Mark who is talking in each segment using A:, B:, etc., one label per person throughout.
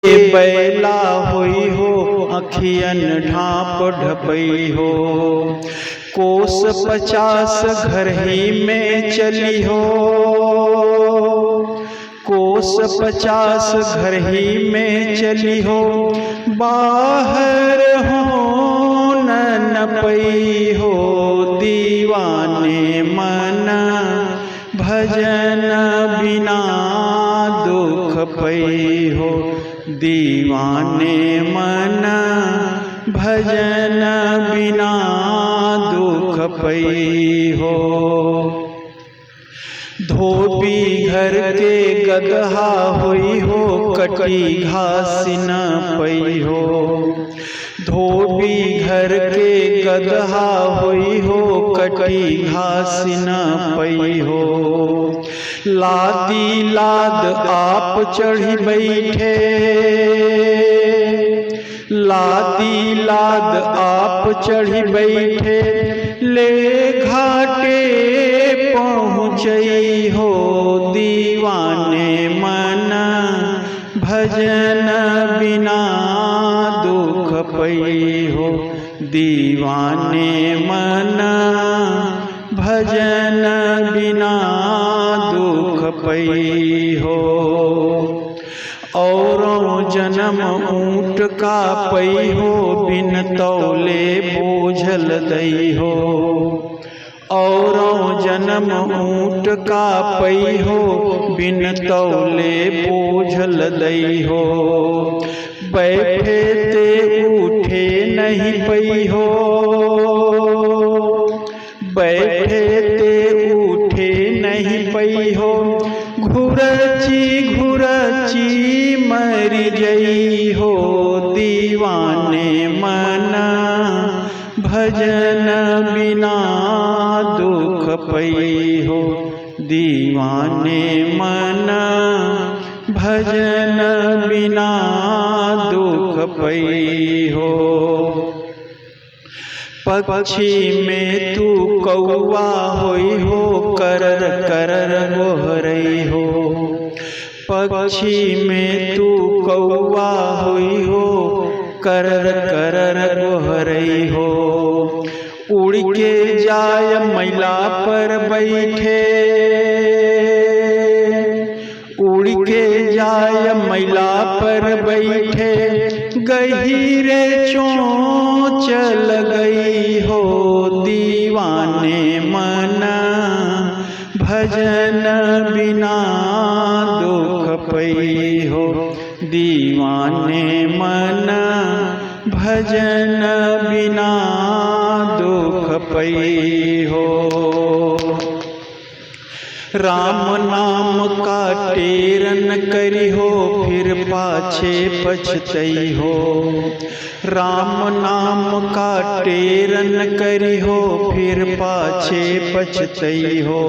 A: बैला होई हो अखियन ढाप ढपई हो। कोस 50 घर ही में चली हो, कोस 50 घर ही में चली हो। बाहर हो न पई हो, दीवाने मन भजन बिना दुख पई हो। दीवाने मन भजन बिना दुख पई हो। धोबी घर के गदहा होई हो, कटी घास न पई हो। धोबी घर के गदहा होई हो, कटी घास न पई हो। लादी लाद आप चढ़ी बैठे, लादी लाद आप चढ़ी बैठे। ले घाटे पहुँचई हो, दीवाने मन भजन बिना दुख पई हो। दीवाने मन भजन बिना दुख पई हो। औरों जन्म ऊँट का पई हो, बिन तौले बोझल दई हो। औरों जन्म ऊँट का पई हो, बिन तौले बोझल दई हो। बैठे ते उठे नहीं पई हो, बैठे ते उठे नहीं पई हो। घुरची घुरची मर गई हो, दीवाने मन भजन बिना दुख पई हो। दीवाने मन भजन बिना दुख पई हो। पक्षी में तू कौआ होई हो, करर करर गोहरई हो। पक्षी में तू कौआ होई हो, करर करर गोहरई हो। उड़ के जाय मैला पर बैठे, उड़ के जाय मैला पर बैठे। गहीरे चोंच गई हो, दीवाने मन भजन बिना दुख पई हो। दीवाने मन भजन बिना दुख पई हो। राम नाम का टेरन करी हो, फिर पाछे पछतई हो। राम नाम का टेरन करी हो, फिर पाछे पछतई हो।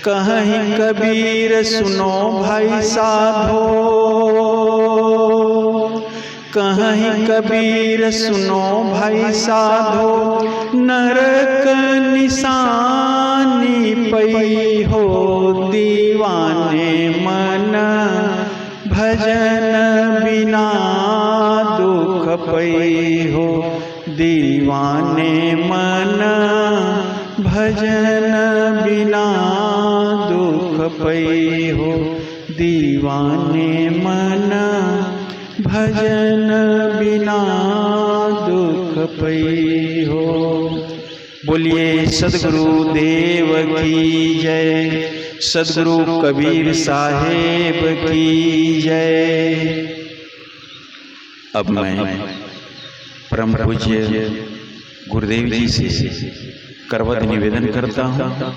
A: कहीं कबीर सुनो भाई साधो, कहीं कबीर सुनो भाई साधो। नरक निशानी पई हो, दीवाने मन भजन बिना दुख पई हो। दीवाने मन भजन बिना दुख पई हो। दीवाने मन भजन बिना दुख पई हो। बोलिए सद्गुरु देव की जय, सद्गुरु कबीर साहेब की जय। अब मैं परम पूज्य गुरुदेव जी से करवत निवेदन करता हूँ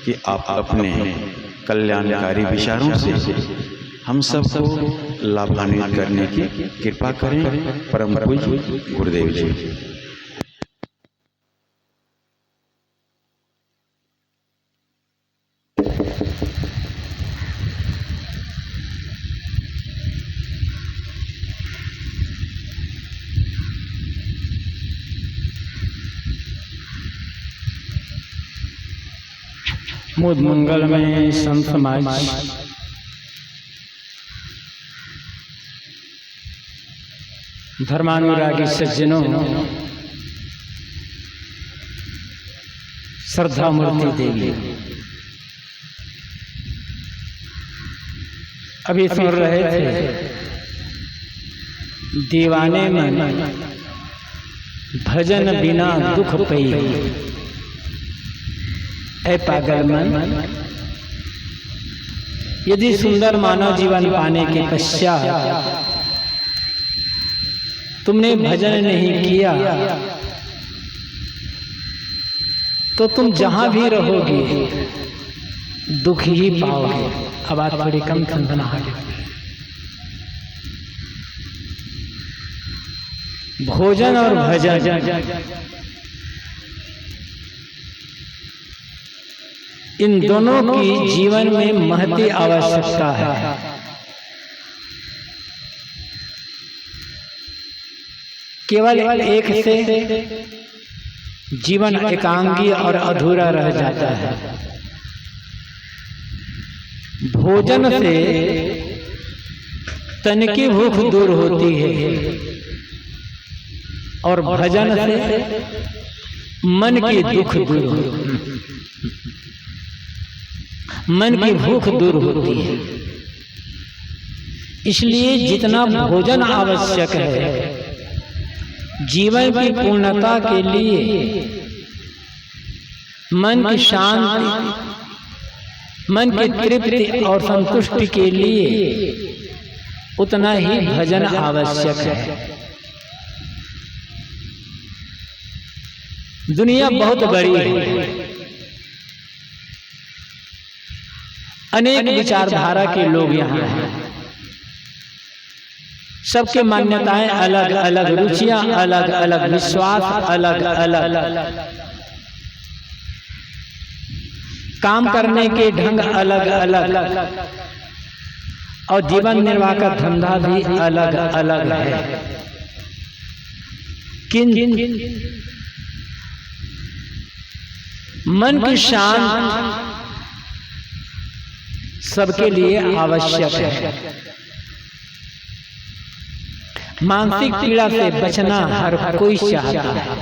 A: कि आप अपने कल्याणकारी विचारों से हम सबको लाभान्वित करने की कृपा करें। परम पूज्य गुरुदेव जी।
B: मुद मंगल में संत समाज धर्मानुरागी सज्जनों, श्रद्धा मूर्ति देवी, अभी सुन रहे थे दीवाने मन भजन बिना दुख पई, ऐ पागल मन, यदि सुंदर मानव जीवन पाने के पश्चात तुमने भजन नहीं किया तो तुम जहां भी रहोगे दुख ही पाओगे। अब बात थोड़ी कम थनथनाहट। भोजन और भजन इन दोनों की जीवन में महती आवश्यकता है। केवल एक से जीवन एकांगी और अधूरा रह जाता है। भोजन से तन की भूख दूर होती है और भजन से मन की दुख दूर होती है, मन की भूख दूर होती है। इसलिए जितना भोजन आवश्यक है जीवन की पूर्णता के लिए, मन की शांति, मन की तृप्ति और संतुष्टि के लिए उतना ही भजन आवश्यक है। दुनिया बहुत बड़ी है, अनेक विचारधारा के लोग यहाँ हैं, सबके मान्यताएं अलग अलग, रुचियां अलग अलग, विश्वास अलग अलग, काम करने के ढंग अलग अलग और जीवन निर्वाह का धंधा भी अलग अलग है। किंतु मन की शांति सबके लिए आवश्यक है। मानसिक पीड़ा से बचना हर कोई चाहता है।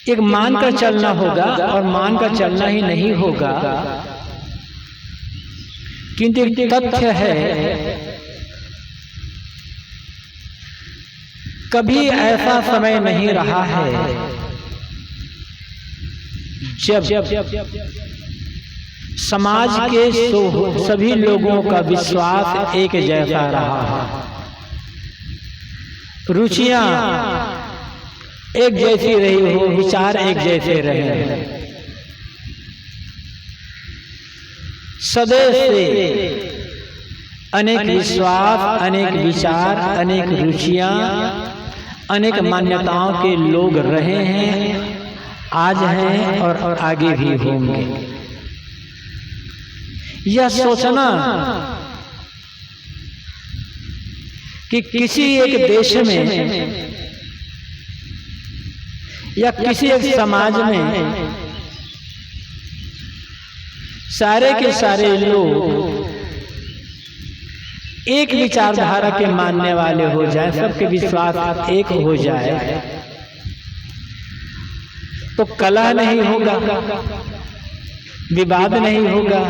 B: एक मानकर चलना होगा और मानकर चलना ही नहीं होगा, किंतु एक तथ्य है कभी ऐसा समय नहीं रहा है जब समाज के सभी लोगों का विश्वास एक जैसा रहा, रुचियां एक जैसी रही हो, विचार एक जैसे रहे। सदैव से अनेक विश्वास, अनेक विचार, अनेक रुचियां, अनेक मान्यताओं के लोग रहे हैं, आज हैं और आगे भी होंगे। यह सोचना कि किसी एक देश में या किसी एक समाज में सारे के सारे लोग एक विचारधारा के मानने वाले हो जाए, सबके विश्वास एक हो जाए, तो कलह नहीं होगा, विवाद नहीं होगा,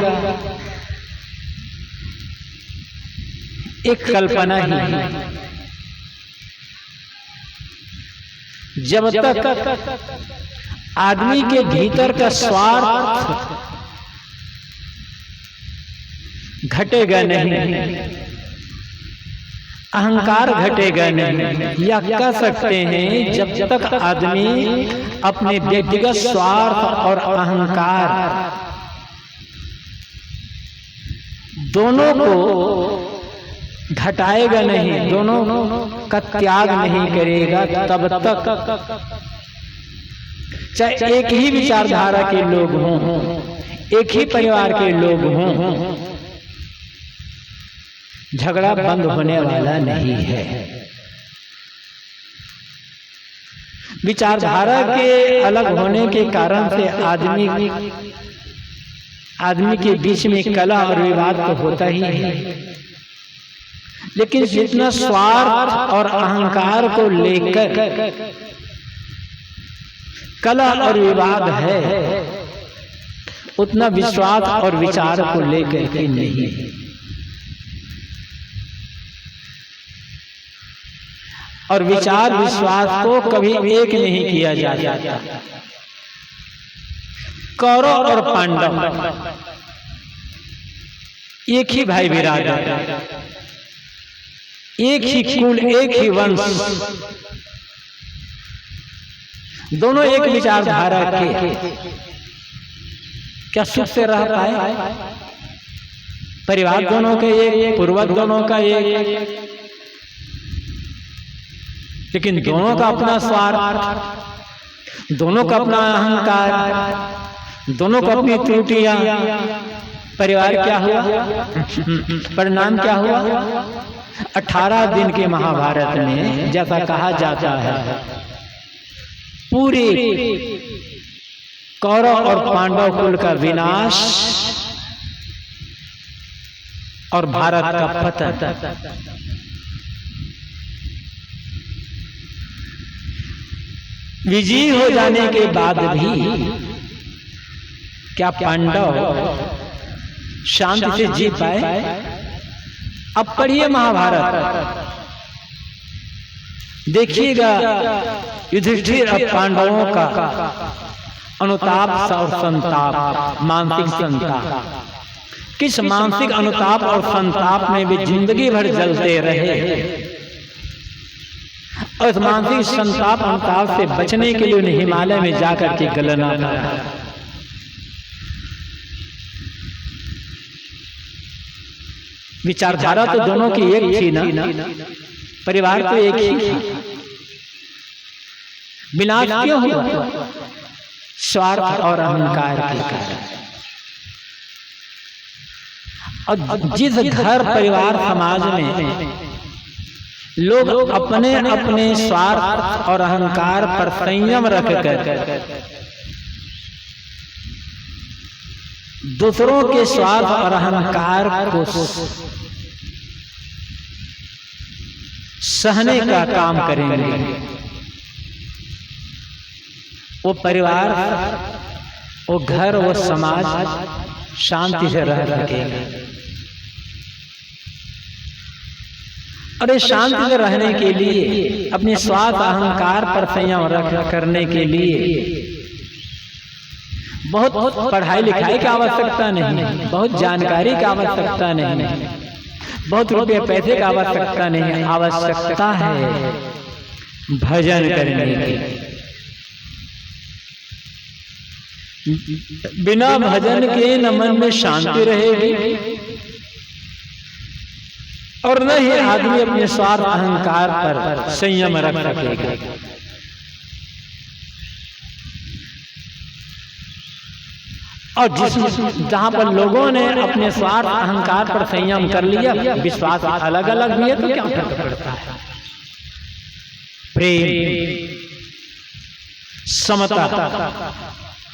B: एक कल्पना ही है। जब तक आदमी के भीतर का स्वार्थ घटेगा नहीं, अहंकार घटेगा नहीं, या कह सकते हैं जब तक आदमी अपने व्यक्तिगत स्वार्थ और अहंकार दोनों को घटाएगा नहीं, दोनों का त्याग नहीं करेगा, तब तक चाहे एक ही विचारधारा के लोग हों, एक ही परिवार के लोग हों, झगड़ा बंद होने वाला नहीं है। विचारधारा के अलग होने के कारण से आदमी के बीच में कलह और विवाद तो होता ही है, लेकिन जितना स्वार्थ और अहंकार को लेकर कलह और विवाद है, उतना विश्वास और विचार को लेकर के नहीं। और विचार विश्वास को कभी एक नहीं किया जा सकता। कौरव और पांडव एक ही भाई बिरादर, एक ही कुल, एक ही वंश, दोनों एक विचारधारा के, क्या सुख से रह पाए? परिवार दोनों का एक, पूर्वज दोनों का एक, लेकिन दोनों का अपना स्वार्थ, दोनों का अपना अहंकार, दोनों को अपनी त्रुटियां। परिवार क्या हुआ? परिणाम क्या हुआ? 18 दिन के महाभारत में जैसा कहा जाता है, पूरे कौरव और पांडव कुल का विनाश और भारत का पतन। विजयी हो जाने के बाद भी क्या पांडव शांति से जी पाए? अब पढ़िए महाभारत, देखिएगा युधिष्ठिर और पांडवों का अनुताप और संताप, मानसिक संताप। किस मानसिक अनुताप और संताप में भी जिंदगी भर जलते रहे, और इस मानसिक संताप अनुताप से बचने के लिए उन्हें हिमालय में जाकर के गलना पड़ा। विचारधारा तो दोनों की एक थी ना, परिवार तो एक ही था। विनाश क्यों हुआ? स्वार्थ और अहंकार के कारण। और जिस घर परिवार समाज में लोग अपने अपने स्वार्थ और अहंकार पर संयम रखकर दूसरों के स्वार्थ और अहंकार को सहने का काम करेंगे, वो परिवार, वो घर, वो समाज शांति से रह सकेगा। और इस शांति से रहने के लिए, अपने स्वार्थ अहंकार पर संयम करने के लिए बहुत पढ़ाई लिखाई की आवश्यकता नहीं, बहुत जानकारी की आवश्यकता नहीं, बहुत रुपये पैसे की आवश्यकता नहीं। आवश्यकता है भजन करने की। बिना भजन के न मन में शांति रहेगी, और न ही आदमी अपने स्वार्थ अहंकार पर संयम रख सकेगा। और जहां पर लोगों ने अपने स्वार्थ अहंकार पर संयम कर लिया, विश्वास अलग अलग भी है, तो क्या फर्क पड़ता है? प्रेम, समता,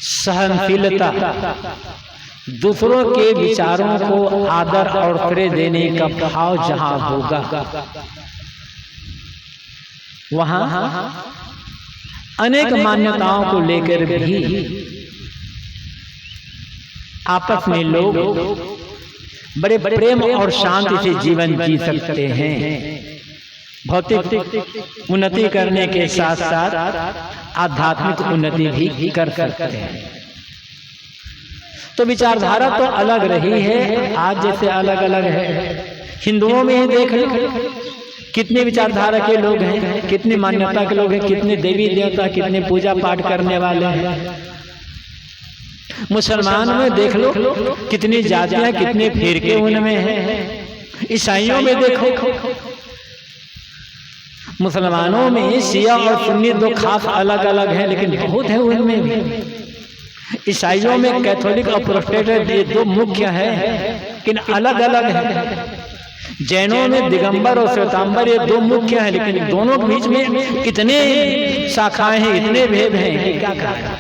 B: सहनशीलता, दूसरों के विचारों को आदर और श्रेय देने का भाव जहां होगा, वहां अनेक मान्यताओं को लेकर भी आपस में लोग बड़े प्रेम और शांति से जीवन जी सकते हैं। भौतिक उन्नति करने के साथ साथ आध्यात्मिक उन्नति भी कर सकते हैं। तो विचारधारा तो अलग रही है, आज जैसे अलग अलग है। हिंदुओं में ही देख लो, कितने विचारधारा के लोग हैं, कितनी मान्यता के लोग हैं, कितने देवी देवता, कितने पूजा पाठ करने वाले हैं। मुसलमान में देख लो, कितनी जातियां, कितने फिरके उनमें हैं। ईसाइयों में देखो, मुसलमानों में शिया और सुन्नी दो खास अलग अलग हैं, लेकिन बहुत है उनमें भी। ईसाइयों में कैथोलिक और प्रोटेस्टेंट ये दो मुख्य हैं, लेकिन अलग अलग हैं। जैनों में दिगंबर और श्वेतांबर ये दो मुख्य हैं, लेकिन दोनों के बीच में इतने शाखाएं हैं, इतने भेद हैं कि क्या कहा।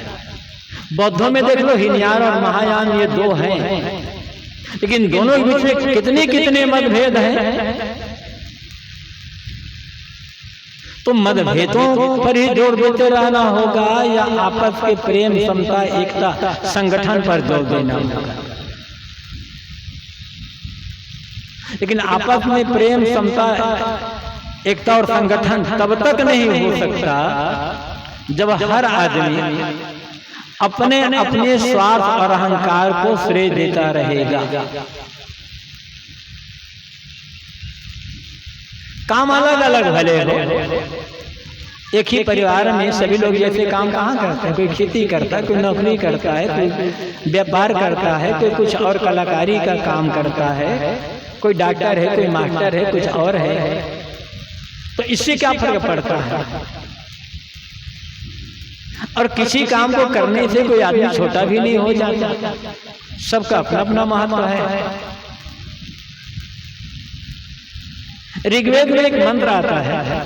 B: बौद्धों में देख लो हीनयान और महायान ये दो हैं, लेकिन दोनों के बीच में कितने कितने मतभेद हैं। तो मतभेदों पर ही जोर देते रहना होगा या आपस के प्रेम, समता, एकता, संगठन पर जोर देना होगा। लेकिन आपस में प्रेम, समता, एकता और संगठन तब तक नहीं हो सकता जब हर आदमी अपने अपने स्वार्थ और अहंकार को श्रेय देता रहेगा। काम अलग अलग भले हो, एक ही परिवार में सभी लोग जैसे काम कहाँ करते हैं, कोई खेती करता है, कोई नौकरी करता है, कोई व्यापार करता है, कोई कुछ और कलाकारी का काम करता है, कोई डॉक्टर है, कोई मास्टर है, कुछ और है। तो इससे क्या फर्क पड़ता है? और किसी काम को करने से कोई आदमी छोटा भी नहीं हो जाता, सबका अपना अपना महत्व है। ऋग्वेद में एक मंत्र आता है,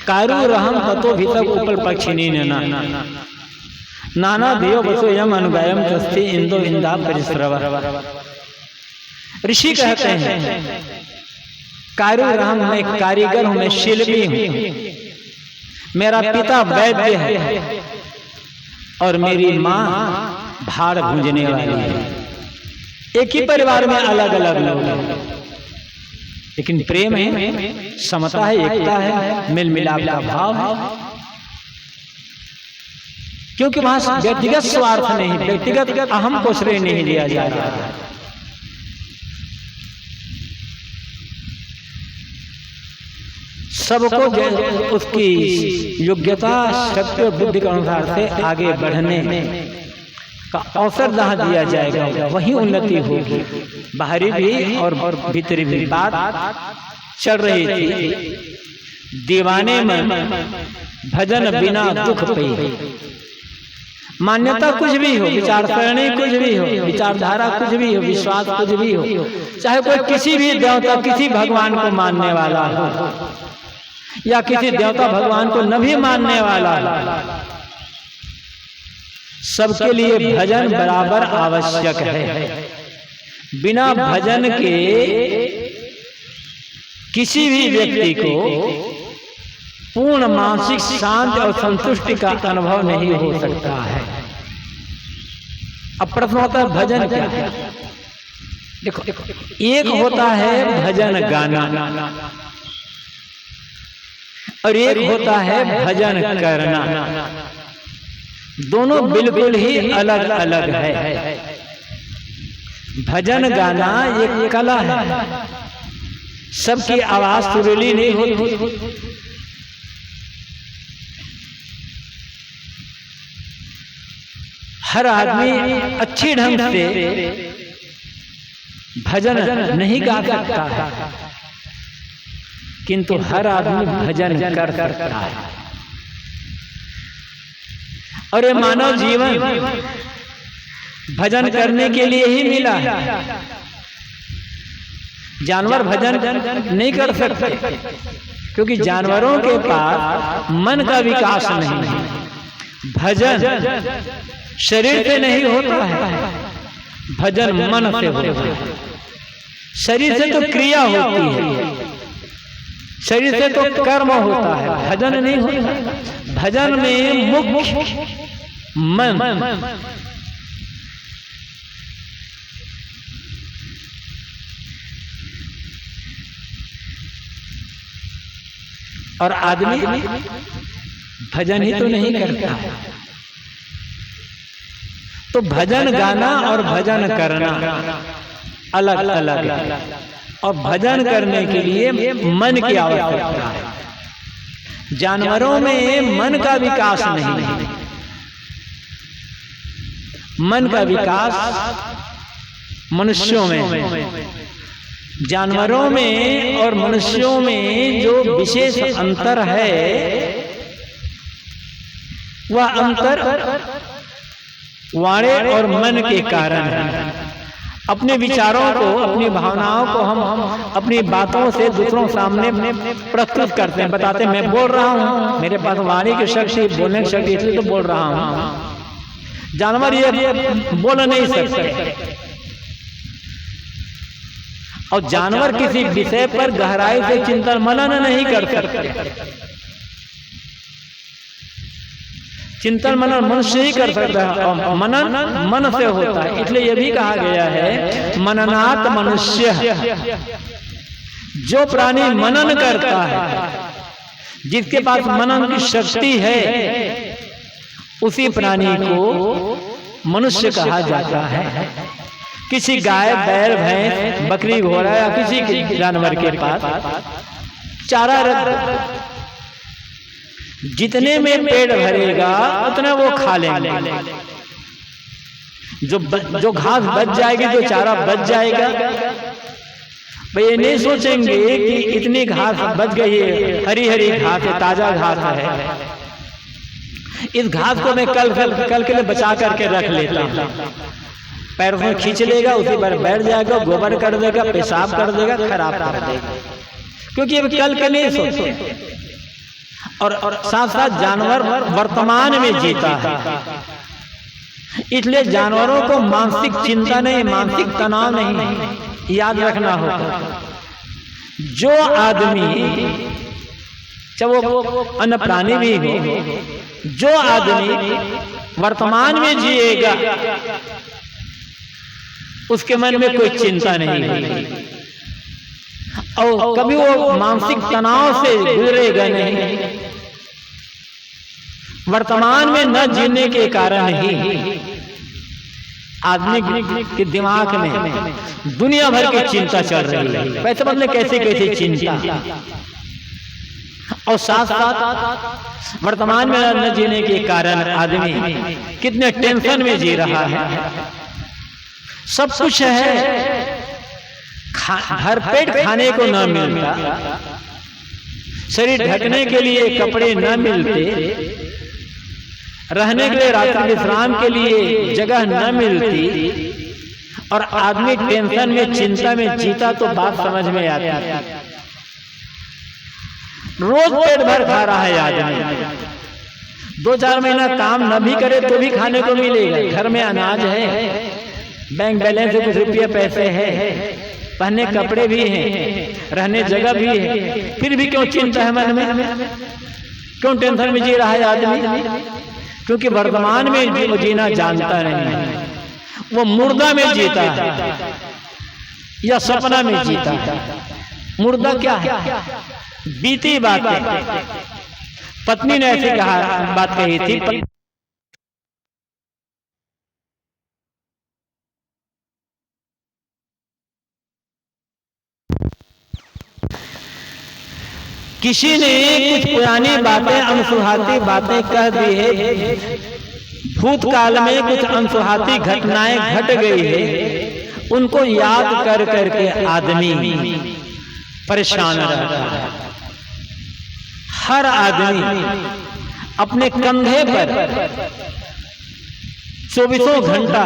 B: कारु रहम ततो भीतक उपल पक्षिणी ना नाना देव बसो यम अनुगायम तस्ति इंदो इंदा परिश्रव। ऋषि कहते हैं कारु रहम, मैं कारीगर हूं, मैं शिल्पी हूं, मेरा पिता वैद्य है और मेरी मां भाड़ भूंजने वाली है। एक ही परिवार में अलग अलग लोग हैं, लेकिन प्रेम है, समता है, एकता है, मेल मिलाप का भाव है। क्योंकि वहां व्यक्तिगत स्वार्थ नहीं, व्यक्तिगत अहम को श्रेय नहीं दिया जा रहा है। सबको उसकी योग्यता, शक्ति और बुद्धि के अनुसार से आगे बढ़ने का अवसर जहां दिया जाएगा वही उन्नति होगी। बाहरी भी और भीतरी भी बात चल रही थी, दीवाने में भजन बिना दुख पई। मान्यता कुछ भी हो, विचारसरणी कुछ भी हो, विचारधारा कुछ भी हो, विश्वास कुछ भी हो, चाहे कोई किसी भी देवता, किसी भगवान को मानने वाला हो या किसी देवता भगवान को न भी मानने वाला हो, सबके लिए भजन बराबर आवश्यक है। बिना भजन के किसी भी व्यक्ति को पूर्ण मानसिक शांति और संतुष्टि का अनुभव नहीं हो सकता है। अब प्रश्न होता है भजन क्या है? देखो, एक होता है भजन गाना और एक होता है भजन करना। दोनों बिल्कुल ही अलग अलग है। भजन गाना एक कला है, सबकी आवाज सुरीली नहीं होती। हर आदमी अच्छी ढंग से भजन नहीं गा सकता है, किंतु हर आदमी भजन कर सकता है। और ये मानव जीवन भजन करने के लिए ही मिला है। जानवर भजन नहीं कर सकते, क्योंकि जानवरों के पास मन का विकास नहीं है। भजन शरीर से नहीं होता है, भजन मन से होता है। शरीर से तो क्रिया होती है, शरीर से तो कर्म होता है, भजन नहीं होता। भजन में मुख्य मन। और आदमी भजन ही तो नहीं करता है। तो भजन गाना और भजन करना अलग अलग है, और भजन करने के लिए मन की आवश्यकता है। जानवरों में मन का विकास नहीं है। मन का विकास मनुष्यों में, जानवरों में और मनुष्यों में जो विशेष अंतर है, वह अंतर वाणी और मन के कारण है। अपने विचारों को, अपनी भावनाओं को हम अपनी बातों से दूसरों सामने प्रस्तुत करते हैं, बताते हैं मैं बोल रहा हूँ, मेरे पास वाणी की शक्ति, बोलने की शक्ति, इसलिए तो बोल रहा हूँ। जानवर ये बोल नहीं सकते, और जानवर किसी विषय पर गहराई से चिंतन मनन नहीं कर सकते। चिंतन मनन मनुष्य ही कर सकता है, और मनन मन से होता है। इसलिए यह भी कहा गया है मननात् मनुष्य, जो प्राणी मनन करता है, जिसके पास मनन की शक्ति है, उसी प्राणी को मनुष्य कहा जाता है। किसी गाय बैल भैंस बकरी घोड़ा या किसी के जानवर के पास चारा रख, जितने में पेट भरेगा उतना वो खा लेंगे। जो घास बच जाएगी, जो चारा बच जाएगा, भाई ये नहीं सोचेंगे कि इतनी घास बच गई है, हरी हरी घास है, ताजा घास है, इस घास को मैं कल के लिए बचा करके रख लेता हूँ। पैर से खींच लेगा, उसी पर बैठ जाएगा, गोबर कर देगा, पेशाब कर देगा, खराब कर देगा, क्योंकि अब कल के नहीं सोचते। और साथ साथ जानवर वर्तमान में जीता है, इसलिए जानवरों को मानसिक चिंता नहीं, मानसिक तनाव नहीं, याद रखना होगा। जो आदमी, चाहे वो अन्य प्राणी भी हो, जो आदमी वर्तमान में जिएगा उसके मन में कोई चिंता नहीं होगी, और कभी वो मानसिक तनाव से गुजरेगा नहीं। वर्तमान में न जीने के कारण ही आदमी के दिमाग में दुनिया भर की चिंता चल रही है, वैसे मतलब कैसे कैसे चिंता, और साथ साथ वर्तमान में न जीने के कारण आदमी कितने टेंशन में जी रहा है। सब कुछ है, भर पेट खाने को न मिलता, शरीर ढकने के लिए कपड़े न मिलते, रहने के लिए रात्रि विश्राम के लिए जगह न मिलती, और आदमी टेंशन में चिंता में जीता, तो बात समझ में आती है। रोज पेट भर खा रहा है आदमी, 2-4 महीना काम न भी करे तो भी खाने को मिलेगा, घर में अनाज है, बैंक बैलेंस से कुछ रुपये पैसे है, पहनने कपड़े भी हैं, रहने जगह भी है, फिर भी क्यों चिंता है मन में, क्यों टेंशन में जी रहा है आदमी? क्योंकि वर्तमान में वो जीना जानता नहीं है, वो मुर्दा में जीता है या सपना में जीता है। मुर्दा क्या है? बीती बात है। पत्नी ने ऐसी बात कही थी, किसी ने कुछ पुरानी बातें, अनसुहाती बातें कह दी है, भूतकाल में कुछ अनसुहाती घटनाएं घट गई है, उनको याद कर करके आदमी परेशान रहता है। हर आदमी अपने कंधे पर 24 घंटा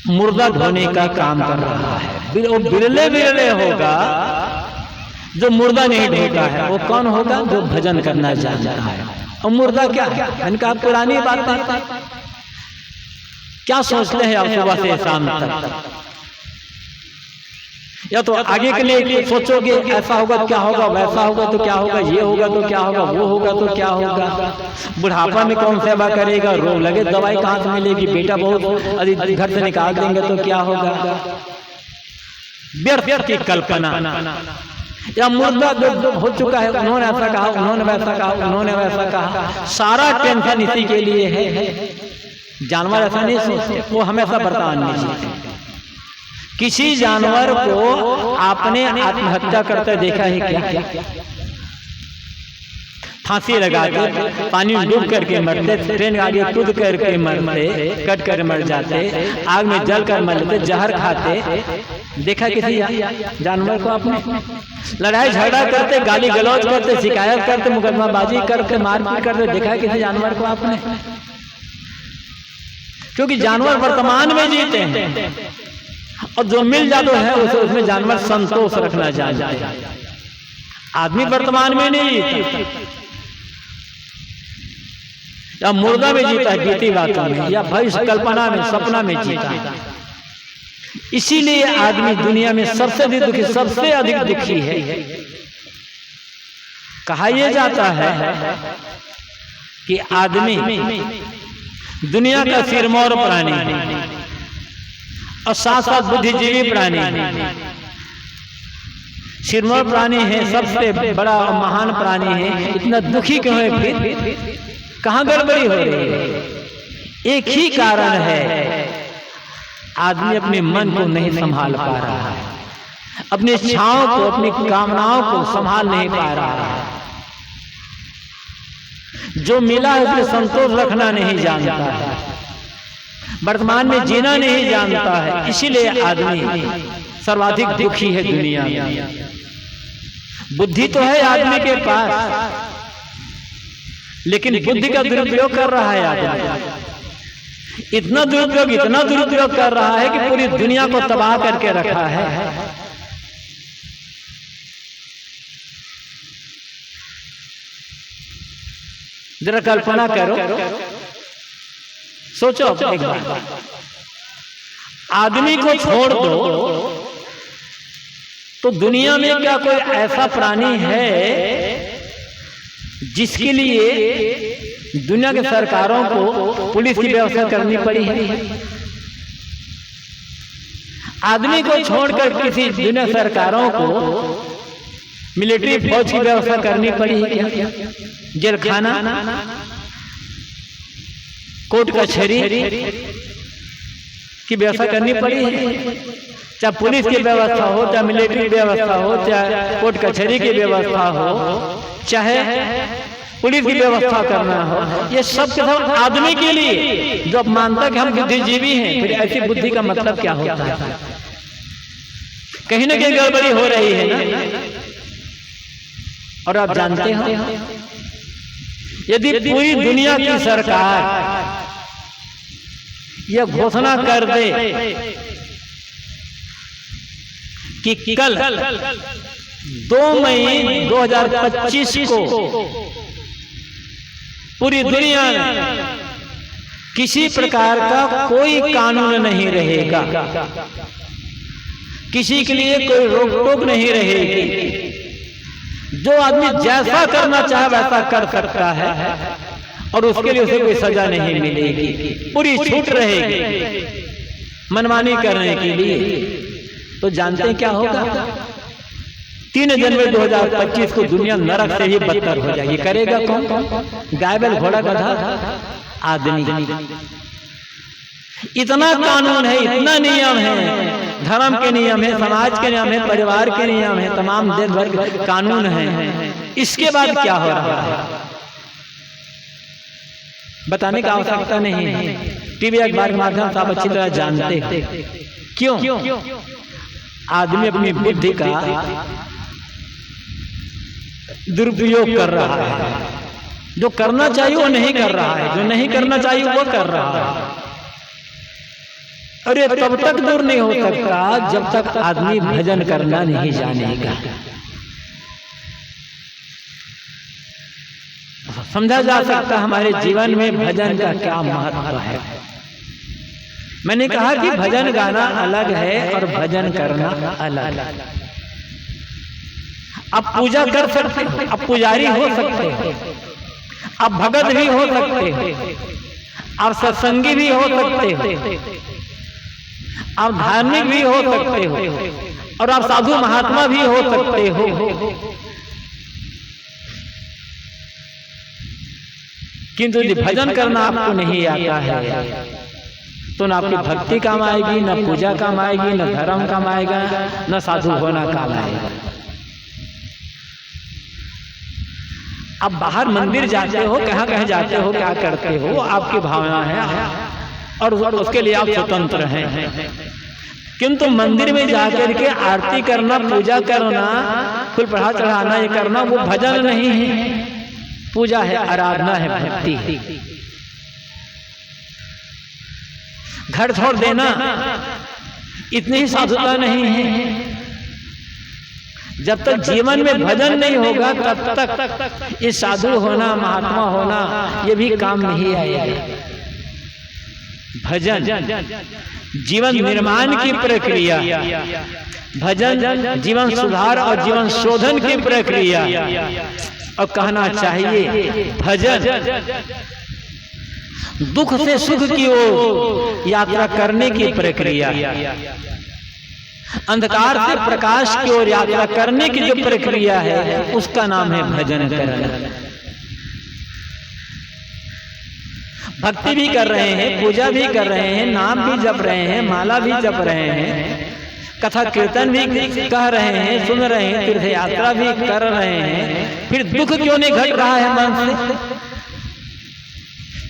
B: मुर्दा धोने का काम कर रहा है। वो बिरले होगा जो मुर्दा नहीं ढोता है। वो कौन होगा? जो भजन करना जानता है। और मुर्दा क्या है? इनका पुरानी बात क्या सोचते हैं आप सुबह से शाम तक? या तो आगे के लिए सोचोगे, ऐसा होगा तो क्या होगा, वैसा होगा तो क्या होगा, ये होगा तो क्या होगा, वो होगा तो क्या होगा, बुढ़ापा में कौन सेवा करेगा, रोग लगे दवाई कहाँ से मिलेगी, बेटा बहुत घर से निकाल देंगे तो क्या होगा। व्यर्थ की कल्पना। या मुर्दा जो हो चुका है, उन्होंने ऐसा कहा, उन्होंने वैसा कहा, उन्होंने वैसा कहा, सारा टेंशन इसी के लिए है। जानवर ऐसा नहीं सोचते, वो हमेशा बर्तान में जीते। किसी जानवर को आपने आत्महत्या करते देखा है क्या? फांसी लगाते, पानी में डूब करके मरते, ट्रेन आगे कूद करके मरते, कट कर मर जाते, आग में जल कर मर लेते, जहर खाते। देखा किसी जानवर को आपने? लड़ाई झगड़ा करते, गाली गलौज करते, शिकायत करते, मुकदमाबाजी करते, मारपीट करते, देखा किसी जानवर को आपने? क्योंकि जानवर वर्तमान में जीते हैं, और जो मिल जाता है उसे उसमें जानवर संतोष रखना जानता है। आदमी वर्तमान में नहीं जीता। या मुर्दा में जीता है, बीती बातों में, या भविष्य कल्पना में, सपना में जीता है। इसीलिए आदमी दुनिया में सबसे अधिक दुखी, सबसे अधिक दुखी है। कहा यह जाता है कि आदमी दुनिया का सिरमौर प्राणी है और साथ साथ बुद्धिजीवी प्राणी है। सिरमौर प्राणी है, सबसे बड़ा और महान प्राणी है, इतना दुखी क्यों है? फिर कहां गड़बड़ी हो रही है? एक ही कारण है, आदमी अपने मन को नहीं संभाल पा रहा है, अपनी इच्छाओं को, अपनी कामनाओं को संभाल नहीं पा रहा है। जो मिला है उसमें संतोष रखना नहीं जानता है, वर्तमान में जीना नहीं जानता है। इसीलिए आदमी सर्वाधिक दुखी है दुनिया में। बुद्धि तो है आदमी के पास, लेकिन बुद्धि का दुरुपयोग कर रहा है आदमी। इतना दुरुपयोग कर रहा है कि पूरी दुनिया को तबाह करके रखा है। जरा कल्पना करो, सोचो एक बार, आदमी को छोड़ दो तो दुनिया में क्या कोई ऐसा प्राणी है जिसके लिए दुनिया के सरकारों को पुलिस की व्यवस्था करनी पड़ी है? आदमी को छोड़कर किसी दुनिया सरकारों को मिलिट्री फौज की व्यवस्था करनी पड़ी है क्या? जेल खाना, कोर्ट कचहरी की व्यवस्था करनी पड़ी है। चाहे पुलिस की व्यवस्था हो, चाहे मिलिट्री की व्यवस्था हो, चाहे कोर्ट कचहरी की व्यवस्था हो, चाहे पुलिस की व्यवस्था करना हो, ये सब के सब आदमी के लिए, जो मानता है कि हम बुद्धिजीवी हैं। फिर ऐसी बुद्धि का मतलब क्या होता है? कहीं ना कहीं गड़बड़ी हो रही है ना। और आप जानते हो, यदि पूरी दुनिया की सरकार यह घोषणा कर दे कि कल 2 मई 2025 को पूरी दुनिया में किसी प्रकार का कोई कानून नहीं रहेगा, किसी के लिए कोई रोक टोक नहीं रहेगी, जो आदमी जैसा करना चाहे वैसा कर सकता है और उसके लिए उसे कोई सजा नहीं मिलेगी, पूरी छूट रहेगी मनमानी करने के लिए, तो जानते हैं क्या होगा? 3 जनवरी 2025 को दुनिया नरक से ही बदतर हो जाएगी। करेगा कौन? गाय बैल घोड़ा गधा? आदमी। इतना कानून है, इतना नियम है, धर्म के नियम है, समाज के नियम है, परिवार के नियम है, तमाम देश भर के कानून है। इसके बाद क्या हो रहा है बताने की आवश्यकता नहीं है। टीवी अखबार के माध्यम से आप अच्छी तरह जानते हैं। क्यों? आदमी अपनी बुद्धि का दुरुपयोग कर रहा है। जो करना चाहिए वो नहीं कर रहा है, जो नहीं करना चाहिए वो कर रहा है। अरे तब तक दूर नहीं हो सकता जब तक आदमी भजन करना नहीं जानेगा। समझा जा सकता हमारे जीवन में भजन का क्या महत्व है। मैंने कहा कि भजन गाना अलग है और भजन करना अलग है। आप पूजा कर सकते हो, आप पुजारी हो सकते हो, आप भगत भी हो सकते हो, आप सत्संगी भी हो सकते हो, आप धार्मिक भी हो सकते हो और आप साधु महात्मा भी हो सकते हो। किंतु यदि भजन करना आपको नहीं आता है तो न आपकी भक्ति काम आएगी, न पूजा काम आएगी, न धर्म काम आएगा, न साधु होना काम आएगा। अब बाहर मंदिर जाते हो, कहाँ कहाँ जाते हो, क्या करते हो, आपकी भावना है और उसके लिए आप स्वतंत्र हैं। किंतु मंदिर में जाकर के आरती करना, पूजा करना, फूल प्रसाद चढ़ाना, ये करना वो भजन नहीं है, पूजा है, आराधना है, भक्ति है। घर छोड़ देना इतनी ही साधुता नहीं है। जब तक जीवन में भजन नहीं होगा तब तक ये साधु होना, महात्मा होना, ये भी काम नहीं आएगा। भजन जीवन निर्माण की प्रक्रिया, भजन जीवन सुधार और जीवन शोधन की प्रक्रिया, और कहना चाहिए भजन दुख से सुख की ओर यात्रा करने की प्रक्रिया, अंधकार से प्रकाश की ओर यात्रा करने की जो प्रक्रिया है उसका नाम है भजन करना। भक्ति भी कर रहे हैं, पूजा भी कर रहे हैं, नाम भी जप रहे हैं, माला भी जप रहे हैं, कथा कीर्तन भी कह रहे हैं, सुन रहे हैं, तीर्थ यात्रा भी कर रहे हैं, फिर दुख क्यों नहीं घट रहा है मन से?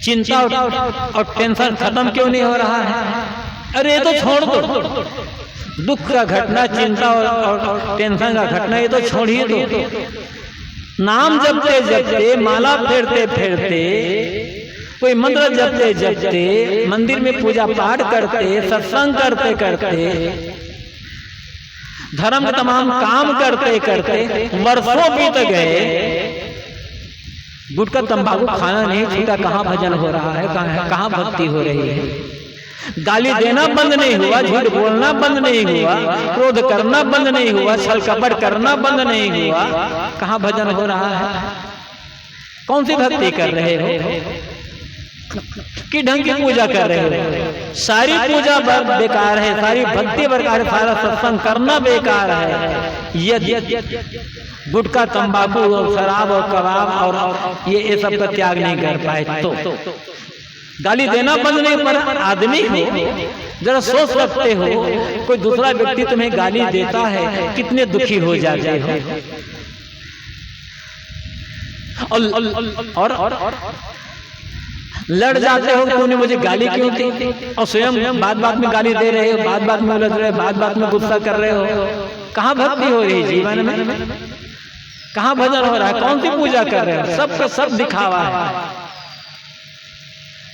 B: चिंता और टेंशन खत्म क्यों नहीं हो रहा है? अरे ये तो छोड़ दो, दुख का घटना, चिंता और टेंशन का घटना ये तो छोड़ ही दो। नाम जपते जपते, माला फेरते फेरते, कोई मंत्र जपते जपते, मंदिर में पूजा पाठ करते, सत्संग करते करते, धर्म के तमाम काम करते करते वर्षों बीत गए, गुटखा तंबाकू खाना नहीं छूटा, कहाँ भजन हो रहा है, कहाँ भक्ति हो रही है? गाली देना बंद नहीं हुआ, झूठ बोलना बंद नहीं हुआ, क्रोध करना बंद नहीं हुआ, छल कपट करना बंद नहीं हुआ, कहाँ भजन हो रहा है? कौन सी भक्ति कर रहे हो? कि ढंग की पूजा कर रहे हो? सारी पूजा बेकार है, सारी भक्ति बेकार है, सारा सत्संग करना बेकार है। यदि गुटखा तंबाकू और शराब और कबाब और ये सब का त्याग नहीं कर पाए तो गाली देना बंद नहीं पड़ा। आदमी हो, जरा सोच सकते हो, कोई दूसरा व्यक्ति तुम्हें गाली देता है, कितने दुखी हो जाते हो। और लड़ जाते हो, तूने मुझे गाली क्यों दी, और स्वयं बात बात में गाली दे रहे हो, बात बात में उलझ रहे हो, बात बात में गुस्सा कर रहे हो। कहाँ भक्ति हो रही जीवन में? कहाँ भजन हो रहा है? कौन सी पूजा कर रहे हो? सब का सब दिखावा है।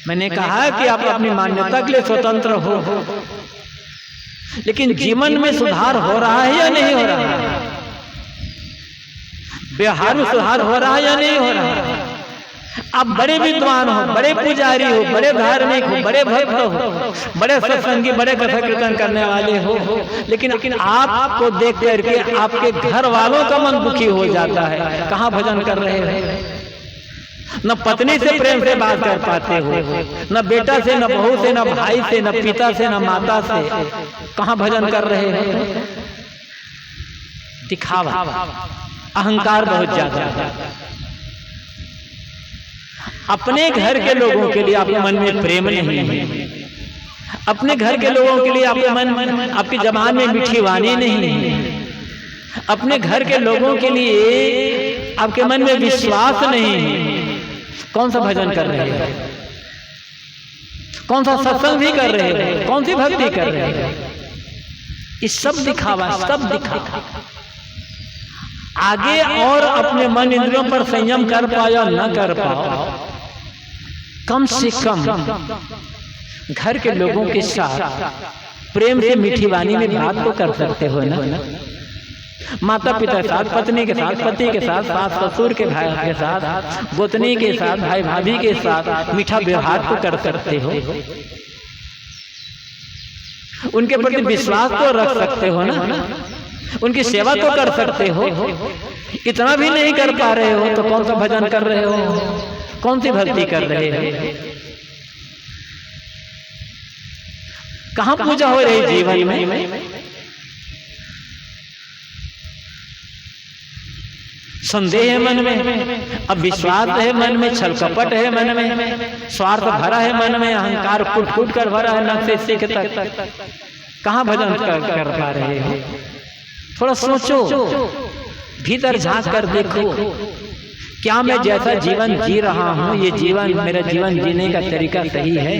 B: मैंने कहा कि आप अपनी मान्यता के लिए स्वतंत्र हो, लेकिन जीवन में सुधार हो रहा है या नहीं हो रहा है? व्यवहार में सुधार हो रहा है या नहीं हो रहा है? आप बड़े विद्वान हो, बड़े पुजारी हो, बड़े धार्मिक हो, बड़े भक्त हो, बड़े सत्संगी, बड़े कथा कीर्तन करने वाले हो, लेकिन आपको देख करके आपके घर वालों का मन दुखी हो जाता है। कहाँ भजन कर रहे हो? न पत्नी से प्रेम से बात कर पाते हो, न बेटा से, न बहू से, न भाई से, न पिता से, न माता से। कहाँ भजन कर रहे हो? दिखावा, अहंकार बहुत ज्यादा है। अपने घर के लोगों के लिए आपके मन में प्रेम नहीं है, अपने घर के लोगों के लिए आपके मन, आपकी जबान में मीठी वाणी नहीं है, अपने घर के लोगों के लिए आपके मन में विश्वास नहीं है। कौन सा भजन कर रहे हो? कौन सा सत्संग भी कर रहे हो? कौन सी भक्ति कर रहे हो? ये सब दिखावा, सब दिखावा। आगे और अपने मन इंद्रियों पर संयम कर पाओ या न कर पाओ, कम से कम घर के लोगों के साथ प्रेम से मीठी वाणी में बात तो कर सकते हो ना। माता पिता के साथ, पत्नी के साथ, पति के साथ, सास ससुर के भाई के साथ, गोतनी के साथ, भाई भाभी के साथ मीठा व्यवहार तो कर सकते हो। उनके प्रति विश्वास तो रख सकते हो ना, उनकी सेवा तो कर सकते हो। इतना भी नहीं कर पा रहे हो तो कौन सा भजन कर रहे हो? कौन सी भक्ति कर रहे हो? कहाँ पूजा हो रही जीवन में? संदेह है मन में, अब विश्वास है मन में, छल कपट है मन में, स्वार्थ भरा है मन में, अहंकार फूट फूट कर भरा है नख से तक। कहाँ भजन कर पा रहे हो? थोड़ा सोचो, भीतर झांक कर देखो, क्या मैं जैसा जीवन जी रहा हूँ, ये जीवन, मेरा जीवन जीने का तरीका सही है?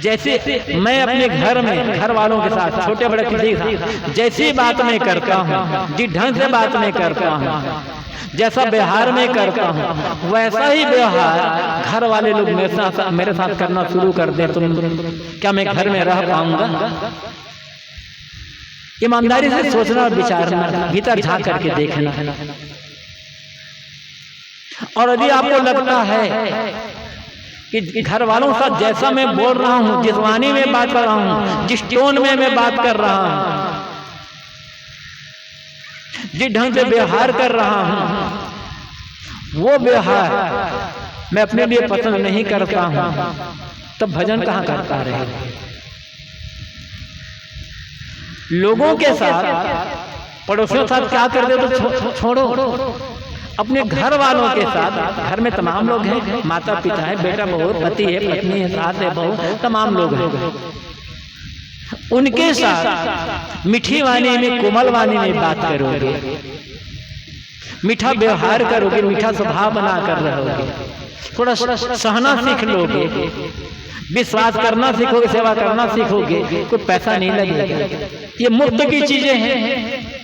B: जैसे मैं अपने घर में, घर वालों के साथ, छोटे बड़े किसी के साथ जैसी बात मैं करता हूँ, जिस ढंग से बात मैं करता हूँ, जैसा व्यवहार में करता हूँ, वैसा ही व्यवहार घर वाले लोग मेरे साथ करना शुरू कर दे, तुम क्या मैं घर में रह पाऊंगा? ईमानदारी से सोचना और विचारना, भीतर झांक करके देखना। और यदि आपको लगता है कि घर वालों का जैसा मैं बोल रहा हूं, जिस वाणी में बात कर रहा हूं, जिस टोन में मैं बात कर रहा हूं, जिस ढंग से व्यवहार कर रहा हूं, वो व्यवहार मैं अपने लिए पसंद नहीं करता हूं, तब भजन कहां करता रहे। लोगों के साथ, पड़ोसियों के साथ क्या कर दे तो छोड़ो, अपने घर वालों के साथ, घर में तमाम लोग हैं, माता पिता है, बेटा बहू, पति है, पत्नी है, सास है, बहू, तमाम लोग हैं, उनके साथ मीठी वाणी में, कोमल वाणी में बात करोगे, मीठा व्यवहार करोगे, मीठा स्वभाव बना कर रहोगे, थोड़ा सहना सीख लोगे, विश्वास करना सीखोगे, सेवा करना सीखोगे, कोई पैसा नहीं लगेगा। ये मुफ्त की चीजें हैं।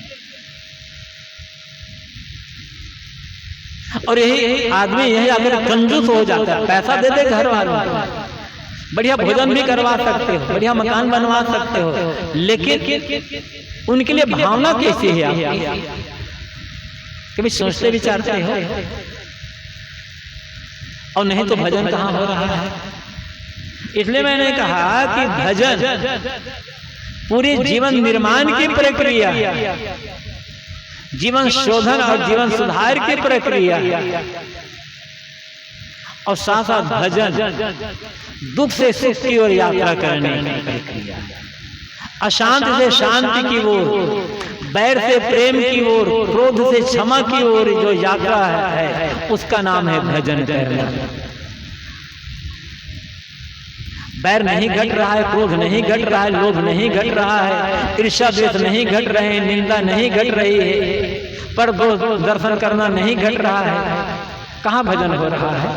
B: और यही आदमी यही आकर कंजूस हो जाता है, पैसा दे दे घर वालों को, बढ़िया भोजन भी करवा सकते हो, बढ़िया मकान बनवा सकते हो, लेकिन उनके लिए भावना कैसी है आपकी? कभी सोचते विचारते हो? और नहीं तो भजन कहां हो रहा है। इसलिए मैंने कहा कि भजन पूरी जीवन निर्माण की प्रक्रिया, जीवन शोधन और जीवन सुधार की प्रक्रिया, और साथ साथ भजन दुख से सुख की ओर यात्रा करने की प्रक्रिया, अशांति से शांति की ओर, बैर से प्रेम की ओर, क्रोध से क्षमा की ओर जो यात्रा है, उसका नाम है भजन करना। बैर नहीं घट रहा है, क्रोध नहीं घट रहा है, लोभ नहीं घट रहा है, ईर्ष्या द्वेष नहीं घट रहे हैं, निंदा नहीं घट रही है, पर दर्शन करना नहीं घट रहा है, कहां भजन हो रहा है।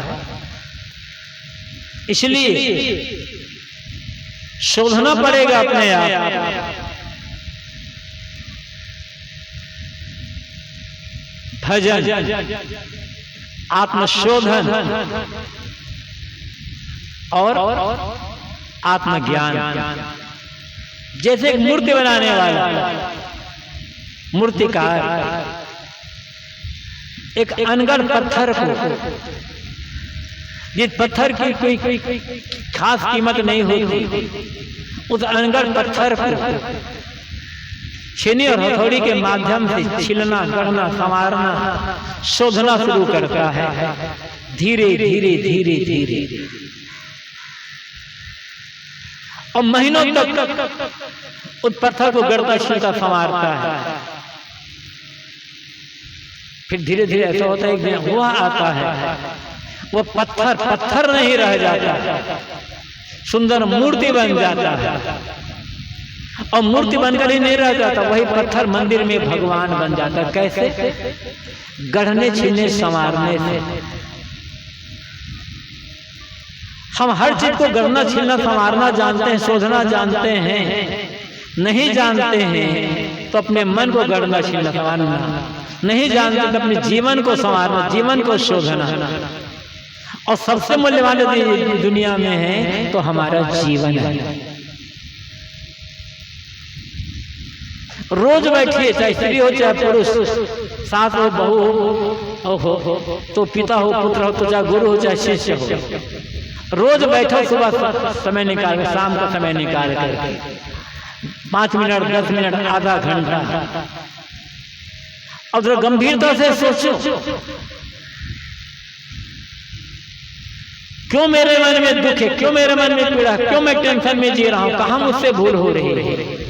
B: इसलिए शोधना पड़ेगा अपने आप। भजन, आत्मशोधन और आत्मज्ञान। जैसे एक मूर्ति बनाने वाला मूर्तिकार एक अनगढ़ पत्थर को, जिस पत्थर की कोई खास कीमत नहीं होती, उस अनगढ़ पत्थर को छेनी और हथौड़ी के माध्यम से छीलना, गढ़ना, संवारना, शोधना शुरू करता है, धीरे धीरे धीरे धीरे, और महीनों तक उस पत्थर को गढ़ता, छीलता, संवारता है। फिर धीरे धीरे ऐसा होता है, एक दिन हुआ आता है, वो पत्थर पत्थर नहीं रह जाता, सुंदर मूर्ति बन जाता है। और मूर्ति बनकर ही नहीं रह जाता, वही पत्थर मंदिर में भगवान बन जाता है। कैसे? गढ़ने, छीलने, संवारने से। हम हर चीज को गढ़ना, छीलना, संवारना जानते हैं, शोधना जानते हैं। नहीं जानते हैं तो अपने मन को गढ़ना, छीलना, संवारना नहीं जानते तो अपने जीवन को संवारना, जीवन को शोधना। और सबसे मूल्यवान यदि दुनिया में है तो हमारा जीवन है। रोज बैठिए, चाहे स्त्री हो चाहे पुरुष, सास हो, बहू हो, तो पिता हो, पुत्र हो, तो चाहे गुरु हो चाहे शिष्य हो, रोज बैठो, सुबह समय निकाल, शाम का समय निकाल कर 5 मिनट, 10 मिनट, आधा घंटा, और जरा गंभीरता से सोचो, क्यों मेरे मन में दुख है, क्यों मेरे मन में पीड़ा, क्यों मैं टेंशन में जी रहा हूं, कहां मुझसे भूल हो रही है।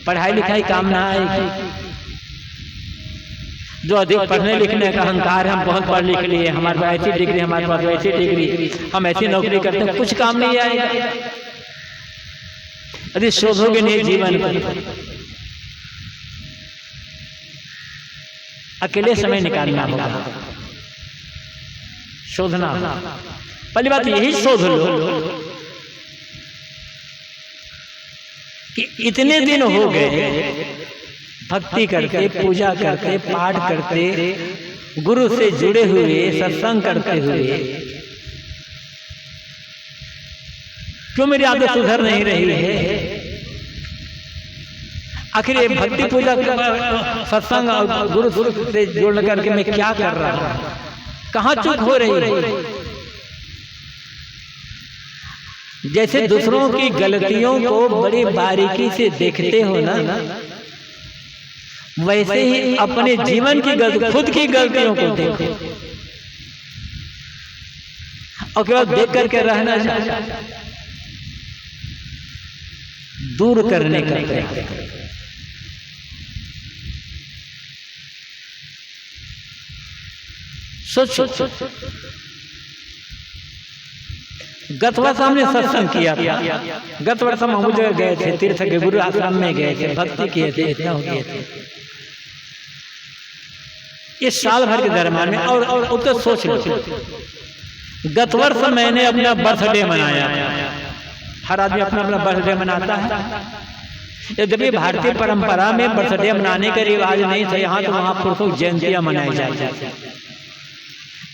B: पढ़ाई लिखाई काम ना आएगी। जो अधिक पढ़ने लिखने का अहंकार है, हम बहुत पढ़ लिख लिए, हमारे पास ऐसी डिग्री, हमारे पास वैसी डिग्री, हम ऐसी नौकरी करते हैं, कुछ काम नहीं आएगा यदि शोधोगे नहीं जीवन पर। अकेले समय निकालना होगा, शोधना होगा। पहली बात यही शोध लो कि इतने दिन हो गए भक्ति करते, पूजा करते, पाठ करते, गुरु से जुड़े हुए, सत्संग करते हुए, क्यों मेरी आदत सुधर नहीं रही है? आखिर ये भक्ति पूजा सत्संग और गुरु से जोड़ करके मैं क्या कर रहा हूँ, कहाँ चूक हो रही है। जैसे दूसरों की गलतियों को बड़ी बारीकी से देखते हो ना, वैसे ही अपने जीवन की गलती, खुद की गलतियों को देखो और केवल देख करके रहना चाहिए, दूर करने का प्रयास करो। सोचो, गत वर्ष हमने सत्संग किया था, गत वर्ष हम उधर गए थे, तीर्थ के गुरु आश्रम में गए थे, भक्ति किए थे, इतना हो गए थे इस साल भर के दरम्यान में। और तो सोच लो, गत वर्ष मैंने अपना बर्थडे मनाया। हर आदमी अपना अपना बर्थडे मनाता है। यद्यपि भारतीय परंपरा में बर्थडे मनाने का रिवाज नहीं था, यहाँ तो महापुरुषों की जयंतियां मनाई जाती है।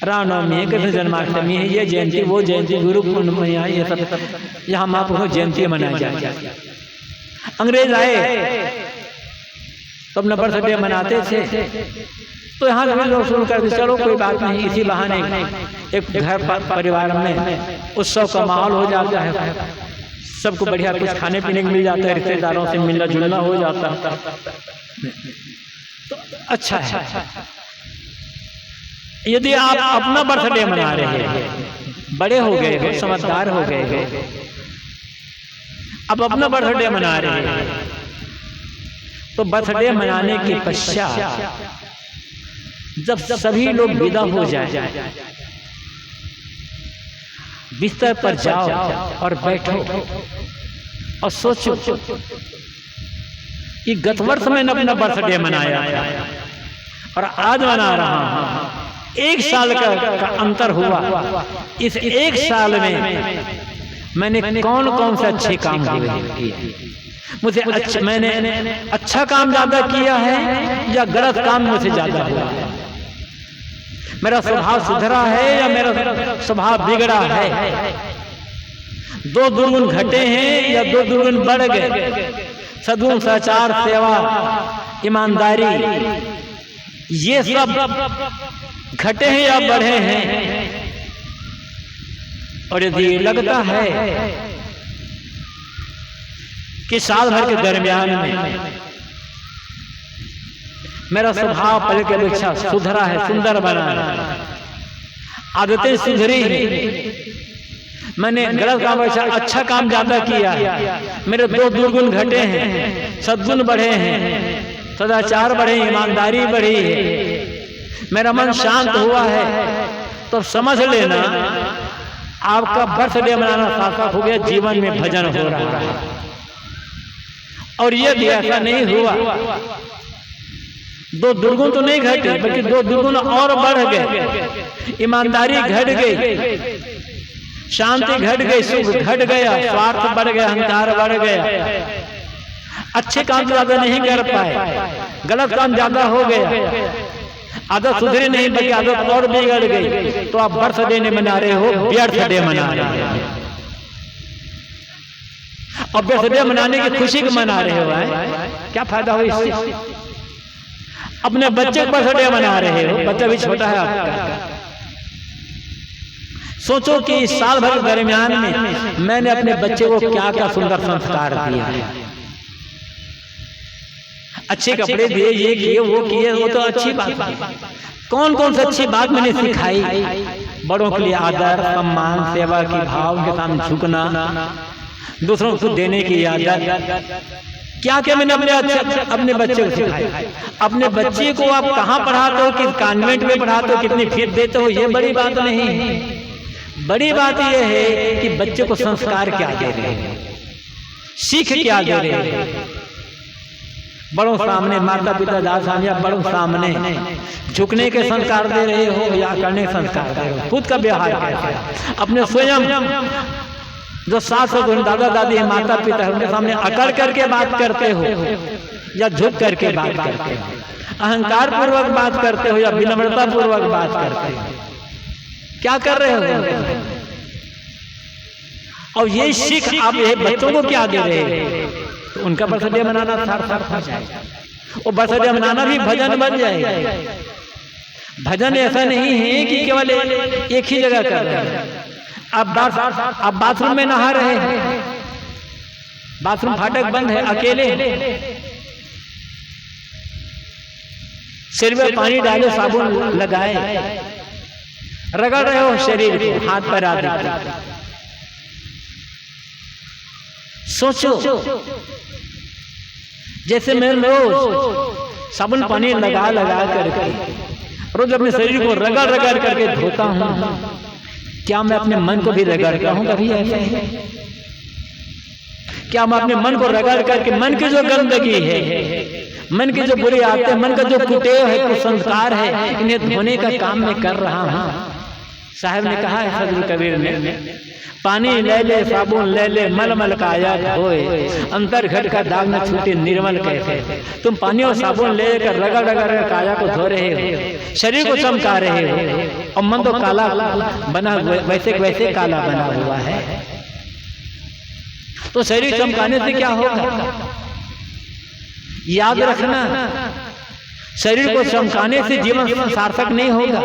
B: रामनवमी है, कृष्ण जन्माष्टमी है, ये जयंती वो जयंती, गुरु पूर्णिमा, ये सब यहाँ महापुरुषों की जयंतियां मनाई जाती है। अंग्रेज आए तो अपना बर्थडे मनाते थे, तो यहाँ लोग शुरू कर दी, चलो कोई बात नहीं, इसी बहाने एक घर परिवार में उत्सव का माहौल हो जाता है, सबको बढ़िया कुछ खाने पीने को मिल जाता है, रिश्तेदारों से मिलना जुलना हो जाता है, तो अच्छा है। यदि आप अपना बर्थडे मना रहे हैं, बड़े हो गए हो, समझदार हो गए हो, अब अपना बर्थडे मना रहे हैं, तो बर्थडे मनाने के पश्चात जब सभी लोग विदा हो जाए, बिस्तर पर जाओ और बैठो और सोचो कि गत वर्ष मैंने अपना बर्थडे मनाया था और आज मना रहा हूं, एक साल का अंतर हुआ। इस एक साल में मैंने कौन कौन से अच्छे काम किए, मुझे मैंने अच्छा काम ज्यादा किया है या गलत काम मुझसे ज्यादा हुआ है, मेरा स्वभाव सुधरा है या मेरा स्वभाव बिगड़ा है, 2 दुर्गुण घटे हैं या 2 दुर्गुण बढ़ गए, सद्गुण, सदाचार, सेवा, ईमानदारी, ये सब घटे हैं या बढ़े हैं। और यदि लगता है कि साल भर के दरमियान में मेरा स्वभाव पहले की अपेक्षा सुधरा है, सुंदर बना है, आदतें सुधरी है, मैंने गलत काम अच्छा काम ज्यादा किया है, मेरे 2 दुर्गुण घटे हैं, सद्गुण बढ़े हैं, सदाचार बढ़े, ईमानदारी बढ़ी है, मेरा मन शांत हुआ है, तो समझ लेना आपका बर्थडे मनाना सार्थक हो गया, जीवन में भजन हो रहा है। और ये भी ऐसा नहीं हुआ, 2 दुर्गुण तो नहीं घटे बल्कि 2 दुर्गुण और बढ़ गए, ईमानदारी घट गई, शांति घट गई, सुख घट गया, स्वार्थ बढ़ गया, अहंकार बढ़ गया, अच्छे काम ज्यादा नहीं कर पाए, गलत काम ज्यादा हो गया, आदत सुधरी नहीं बल्कि आदत और बिगड़ गई, तो आप बर्थडे नहीं मना रहे हो, बर्थडे मना रहे हो। और बर्थडे मनाने की खुशी को मना रहे हो, क्या फायदा हो इससे? अपने बच्चे को बर्थडे मना रहे हो, बच्चा भी छोटा है आपका। सोचो कि इस साल भर के दरमियान में मैंने अपने बच्चे को क्या क्या सुंदर संस्कार दिए, अच्छे कपड़े दिए, ये किए, वो किए, वो तो अच्छी बात है। कौन कौन सी अच्छी बात मैंने सिखाई? बड़ों के लिए आदर, सम्मान, सेवा की भाव के सामने झुकना, दूसरों को देने की आदत, क्या क्या मैंने अपने बच्चे को सिखाया। अपने बच्चे को आप कहाँ पढ़ाते हो, किस कॉन्वेंट में पढ़ाते हो, कितनी फीस देते हो, ये बड़ी बात नहीं है। बड़ी बात यह है कि बच्चे को संस्कार क्या दे रहे हैं, सीख क्या दे रहे हैं। बड़ों सामने, माता पिता, दादा या बड़ों सामने झुकने के संस्कार दे रहे हो या करने के संस्कार दे रहे हो। खुद का व्यवहार कैसे, अपने स्वयं जो सास ससुर, दादा दादी, माता पिता है, उनके सामने अकड़ करके बात करते हो या झुक करके बात करते हो, अहंकार पूर्वक बात करते हो या विनम्रता पूर्वक बात करते हो, क्या कर रहे हो? और ये सीख आप ये बच्चों को क्या दे रहे हो? तो उनका बर्थडे मनाना सार्थक हो जाएगा। वो बर्थडे मनाना भी भजन बन जाएगा। भजन ऐसा नहीं है कि केवल एक ही जगह कर रहे हैं। अब बाथरूम में नहा रहे हैं, बाथरूम फाटक बंद है, अकेले सिर में पानी डाले, साबुन लगाए, रगड़ रहे हो शरीर को, हाथ पर आदि। सोचो जैसे मैं रोज साबुन पानी लगा लगा करके रोज अपने शरीर को रगड़ रगड़ करके धोता हूं, क्या मैं अपने मन को भी रगड़ता हूं कभी ऐसे? क्या मैं अपने मन को रगड़ करके मन की जो गंदगी है, मन की जो बुरी आदतें, मन का जो कुटेव है, कुसंस्कार है, इन्हें धोने का काम मैं कर रहा हूं? साहब ने कहा है सदगुरु कबीर ने, पानी ले ले साबुन ले ले मल मल काया धोए, अंतर घट का दाग न छूटे निर्मल कैसे। तुम पानी और साबुन लेकर रगड़ रगड़ काया को धो रहे हो, शरीर को चमका रहे हो, और मन तो काला बना वैसे वैसे काला बना हुआ है। तो शरीर चमकाने से क्या होगा? याद रखना, शरीर को चमकाने से जीवन सार्थक नहीं होगा।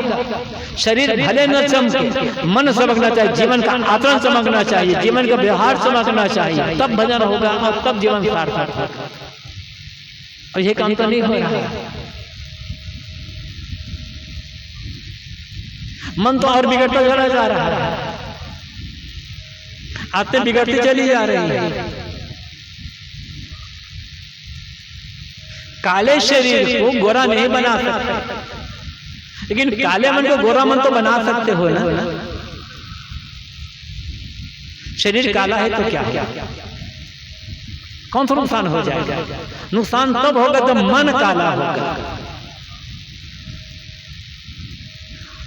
B: शरीर भले न चमके, मन चमकना चाहिए, जीवन का आचरण चमकना चाहिए, जीवन का व्यवहार चमकना चाहिए, तब भजन होगा और तब जीवन सार्थक होगा। और यह काम तो नहीं हो रहा है। मन तो और बिगड़ता चला जा रहा है, आते बिगड़ती चली जा रही है। काले शरीर को गोरा नहीं बना सकते, लेकिन काले मन को गोरा मन तो बना सकते हो ना। शरीर काला है तो क्या होगा? कौन सा नुकसान हो जाएगा? नुकसान तब होगा जब मन काला होगा।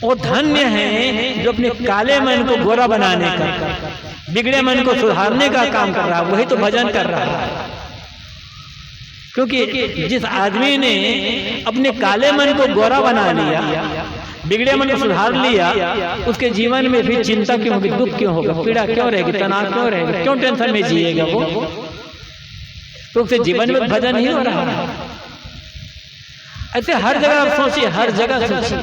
B: वो धन्य है जो अपने काले मन को गोरा बनाने का, बिगड़े मन को सुधारने का काम कर रहा है, वही तो भजन कर रहा है। क्योंकि जिस आदमी ने अपने काले मन को गोरा बना लिया, बिगड़े मन को सुधार लिया, उसके जीवन में भी चिंता क्यों होगी, दुख क्यों होगा, पीड़ा क्यों रहेगी, तनाव क्यों रहेगा, क्यों टेंशन में जिएगा वो? तो उसके जीवन में भजन नहीं हो रहा है। ऐसे हर जगह आप सोचिए, हर जगह सोचिए।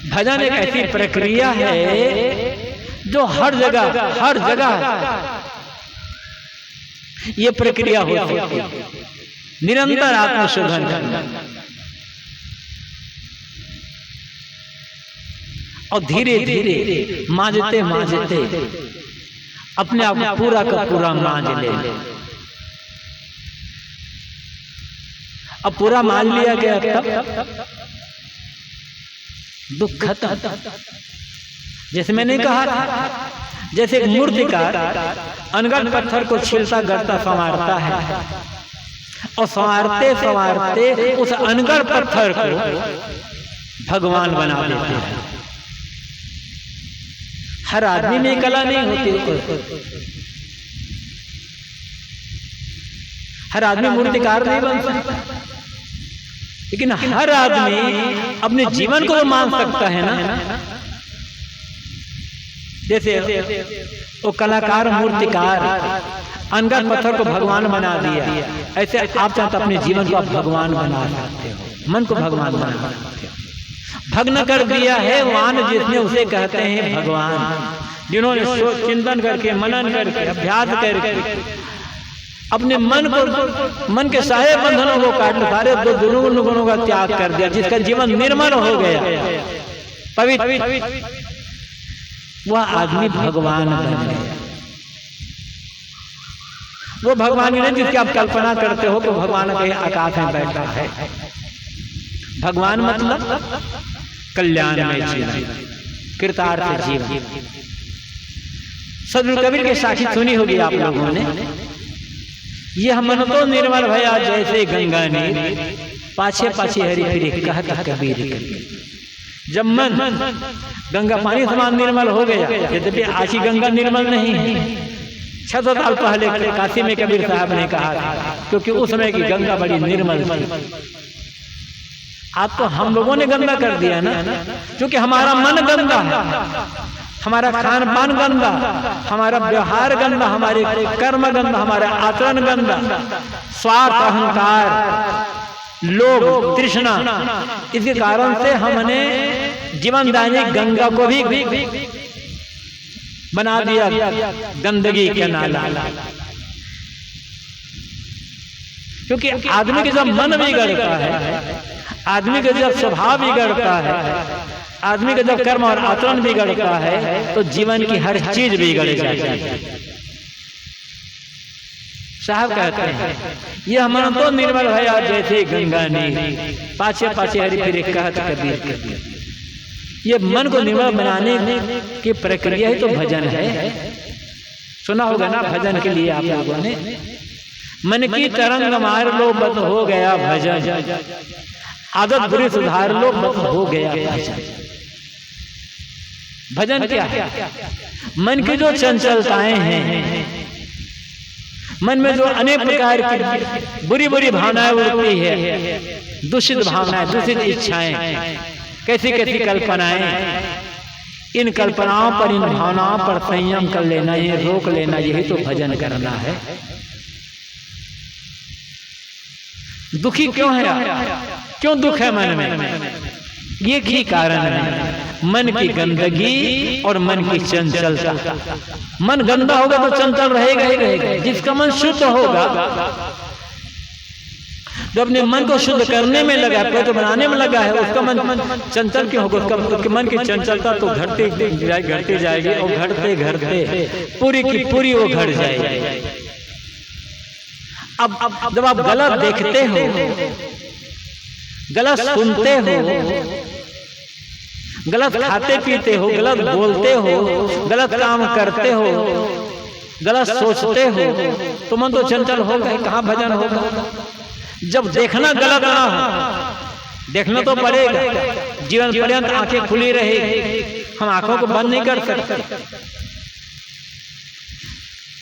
B: भजन एक ऐसी प्रक्रिया है जो हर जगह ये प्रक्रिया होती है, निरंतर आत्मशोधन करना और धीरे धीरे मांझते मांझते अपने आप को पूरा का पूरा मांझ ले। अब पूरा मांझ लिया गया तब दुख खत्म। जैसे मैंने कहा था, जैसे एक मूर्तिकार अनगढ़ पत्थर को छीलता गढ़ता संवारता है, और संवारते संवारते उस अनगढ़ पत्थर को भगवान बना देते हैं। हर आदमी में कला नहीं होती, हर आदमी मूर्तिकार नहीं बन सकता, लेकिन हर आदमी अपने जीवन को मान सकता है ना। जैसे वो कलाकार मूर्तिकार अनगढ़ पत्थर को भगवान बना दिया, ऐसे आप चाहते अपने जीवन को आप भगवान बना सकते हो, मन को भगवान बना सकते हो। भग्न कर दिया है वान जिसने, उसे कहते हैं भगवान। जिन्होंने चिंतन करके, मनन करके, अभ्यास करके अपने मन को, मन के सारे बंधनों को काट लो, सारे दुर्गुण गुणों का त्याग कर दिया, जिसका जीवन निर्मल हो गया, पवित्र, वह आदमी भगवान बन गया। वो भगवान नहीं जिसकी आप कल्पना करते हो कि भगवान कहीं आकाश में बैठा है। भगवान मतलब कल्याण में जीवन, कृतार्थ जीवन। सदगुरु कबीर के साक्षी सुनी होगी आप लोगों ने, यह मन तो निर्मल भया जैसे गंगा नीर, पाछे पाछे हरि फिरे कहत कबीर। जब मन गंगा पानी समान निर्मल हो गया, यद्यपि आज ही गंगा निर्मल नहीं है, 600 साल पहले काशी में कबीर साहब ने कहा था, क्योंकि उस समय की गंगा बड़ी निर्मल थी। आज तो हम लोगों ने गंदा कर दिया ना, क्योंकि हमारा मन गंदा है। हमारा खान पान गंदा, हमारा व्यवहार गंदा, हमारे कर्म गंदा, हमारा आचरण गंदा, स्वार्थ, अहंकार, लोभ, तृष्णा, इसके कारण से हमने जीवनदायिनी गंगा को भी बना दिया गंदगी के नाला। क्योंकि आदमी के जब मन बिगड़ता है, आदमी का जब स्वभाव बिगड़ता है, आदमी का जब कर्म और आचरण बिगड़ता है, तो जीवन की हर चीज बिगड़ जाती है। साहब कहते हैं ये हमारा तो निर्मल भया जैसे गंगा नीर, पाछे पाछे हरि फिर कहत कबीर। ये मन को निर्मल बनाने की प्रक्रिया ही तो भजन है। सुना होगा ना भजन के लिए आप लोगों ने, मन की तरंग मार लो बस हो गया भजन, आदत बुरी सुधार लो बस हो गया भजन। भजन क्या है? मन की जो चंचलताएं हैं, मन में जो अनेक प्रकार की बुरी बुरी भावनाएं उठती है, दूषित भावनाएं, दूषित इच्छाएं, कैसी कैसी कल्पनाएं, इन कल्पनाओं पर, इन भावनाओं पर संयम कर लेना, ये रोक लेना, यही तो भजन करना है। दुखी क्यों है? क्यों दुख है मन में? ये की कारण है मन की गंदगी और मन की चंचलता। मन गंदा होगा तो चंचल रहेगा ही रहेगा। जिसका मन शुद्ध होगा, जो अपने मन को शुद्ध करने में लगा, तो बनाने में लगा है, उसका मन चंचल क्यों होगा? उसके मन की चंचलता तो घटती जाएगी और घटते घटते पूरी की पूरी वो घट जाएगी। अब जब आप गलत देखते हो, गलत सुनते हो, गलत खाते पीते हो, गलत बोलते हो, गलत काम करते हो, गलत सोचते हो, तो मन तो चंचल होगा, कहाँ भजन होगा? जब देखना गलत ना हो, देखना तो पड़ेगा, जीवन पर्यंत आंखें खुली रहेगी, हम आंखों को बंद नहीं कर सकते,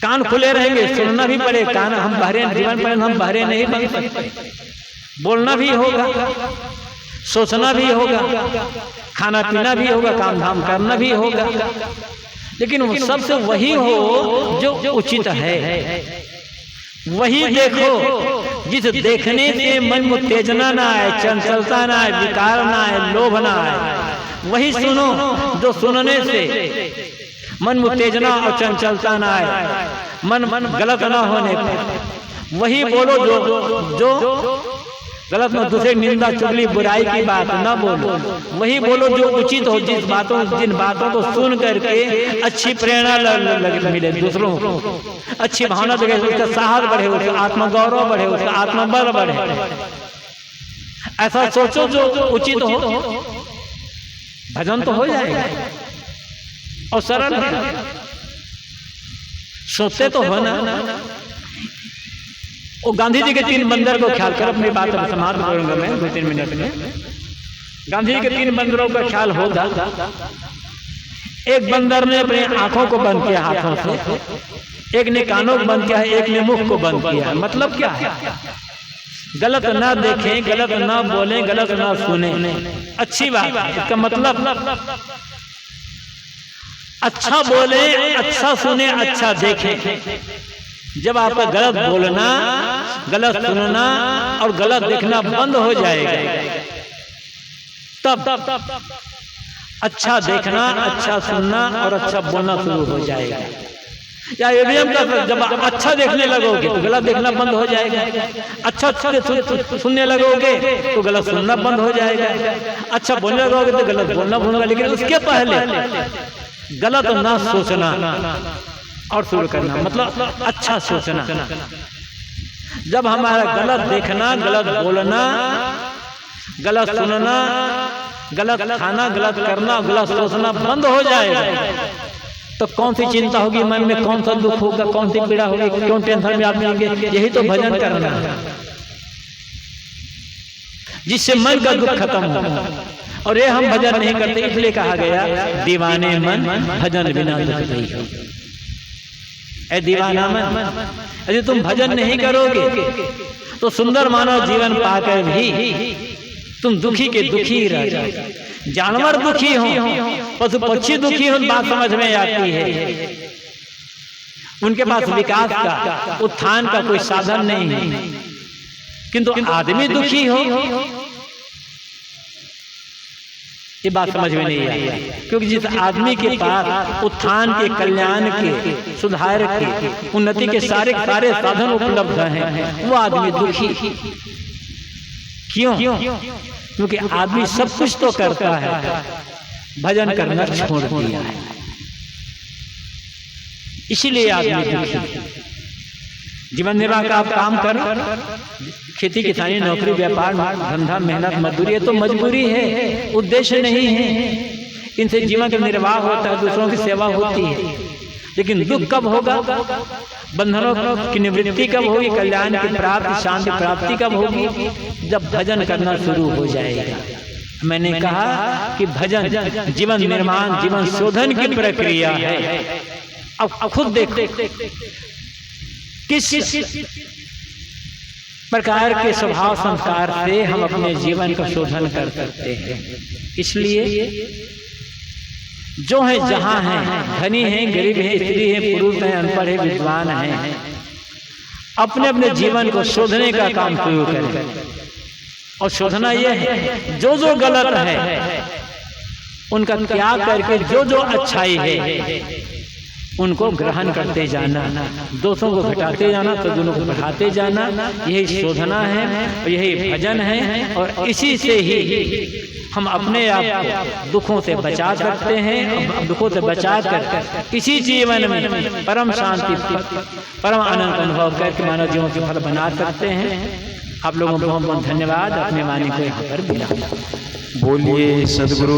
B: कान खुले रहेंगे, सुनना भी पड़ेगा, कान हम बहरे, जीवन पर्यंत हम बहरे नहीं बन सकते, बोलना भी होगा, सोचना भी होगा, खाना पीना भी होगा, काम धाम करना भी होगा, लेकिन वो सबसे वही हो जो उचित है। वही देखो जिस देखने से मन में उत्तेजना ना आए, चंचलता ना आए, विकार ना आए, लोभ ना आए। वही सुनो जो सुनने से मन में उत्तेजना और चंचलता ना आए, मन गलत ना होने पर। वही बोलो जो गलत न, दूसरे निंदा चुगली बुराई की बात ना बोलो। वही बोलो जो उचित हो, जिन बातों को सुन करके अच्छी प्रेरणा मिले, दूसरों को अच्छी भावना जगे, उसका साहस बढ़े, उसका आत्मगौरव बढ़े, उसका आत्मबल बढ़े। ऐसा सोचो जो उचित हो, भजन तो हो जाएगा और सरल है। सोचते तो हो ना। वो गांधी जी के 3 बंदर को ख्याल कर, अपनी बात समाप्त करूंगा मैं 2-3 मिनट में। गांधी जी के 3 बंदरों का ख्याल होगा। एक बंदर ने अपने आंखों को बंद किया हाथों से, एक ने कानों को बंद किया, एक ने मुख को बंद किया। मतलब क्या है? गलत ना देखें, गलत ना बोलें, गलत ना सुने। अच्छी बात है। इसका मतलब अच्छा बोले, अच्छा सुने, अच्छा देखें। जब आपका गलत बोलना, गलत सुनना और गलत देखना बंद हो जाएगा, तब अच्छा देखना, अच्छा सुनना और अच्छा बोलना शुरू हो जाएगा। या ये भी हम कहते, जब अच्छा देखने लगोगे तो गलत देखना बंद हो जाएगा। अच्छा सुनने लगोगे तो गलत सुनना बंद हो जाएगा। अच्छा बोलने लगोगे तो गलत बोलना बंद होगा। लेकिन उसके पहले गलत ना सोचना और शुरू करना, मतलब अच्छा सोचना। जब हमारा गलत देखना, गलत बोलना, गलत सुनना, गलत खाना, गलत करना, गलत सोचना बंद हो जाएगा, तो कौन सी चिंता होगी मन में, कौन सा दुख होगा, कौन सी पीड़ा होगी, क्यों टेंशन में आदमी होंगे? यही तो भजन करना है, जिससे मन का दुख खत्म होगा। और ये हम भजन नहीं करते, इसलिए कहा गया दीवाने मन भजन बिना दुख नहीं हो। ऐ दीवाना मन, यदि तुम भजन नहीं करोगे तो सुंदर मानव जीवन पाकर भी तुम दुखी के दुखी रह जाओगे। जानवर दुखी हो, पशु पक्षी दुखी हो, बात समझ में आती है। उनके पास विकास का, उत्थान का कोई साधन नहीं है। किंतु आदमी दुखी हो, ये बात समझ में नहीं आई। क्योंकि जिस आदमी के पास उत्थान के, कल्याण के, सुधार के, उन्नति के सारे साधन उपलब्ध हैं, वो आदमी दुखी क्यों? क्योंकि आदमी सब कुछ तो करता है, भजन करना छोड़ दिया है, इसीलिए आदमी दुखी। जीवन निर्वाह का आप काम करो, खेती किसानी नौकरी व्यापार धंधा मेहनत मजदूरी, ये तो मजबूरी है, उद्देश्य नहीं है। इनसे जीवन का निर्वाह होता है, दूसरों की सेवा होती है। लेकिन दुख कब होगा, बंधनों की निवृत्ति कब होगी, कल्याण की प्राप्ति, शांति प्राप्ति कब होगी? जब भजन करना शुरू हो जाएगा। मैंने कहा कि भजन जीवन निर्माण, जीवन शोधन की प्रक्रिया है। अब खुद देखो किस प्रकार के स्वभाव संस्कार से हम अपने जीवन का शोधन कर सकते हैं। इसलिए जो है जहां है, धनी है, गरीब है, स्त्री है, पुरुष है, अनपढ़ है, विद्वान है, अपने अपने जीवन को शोधने का काम शुरू करें। और शोधना यह है, जो जो गलत है उनका त्याग करके जो जो अच्छाई है उनको ग्रहण करते जाना, दोषों को घटाते जाना, सद्गुणों को बढ़ाते जाना, यही शोधना है और यही भजन है। और इसी से ही हम अपने आप को दुखों से बचा सकते हैं। दुखों से बचा कर इसी जीवन में परम शांति, परम आनंद का अनुभव करके मानव जीवन के फल बना सकते हैं। आप लोगों को बहुत बहुत धन्यवाद। अपने वाणी को यहाँ पर विराम।
A: बोलिए सद्गुरु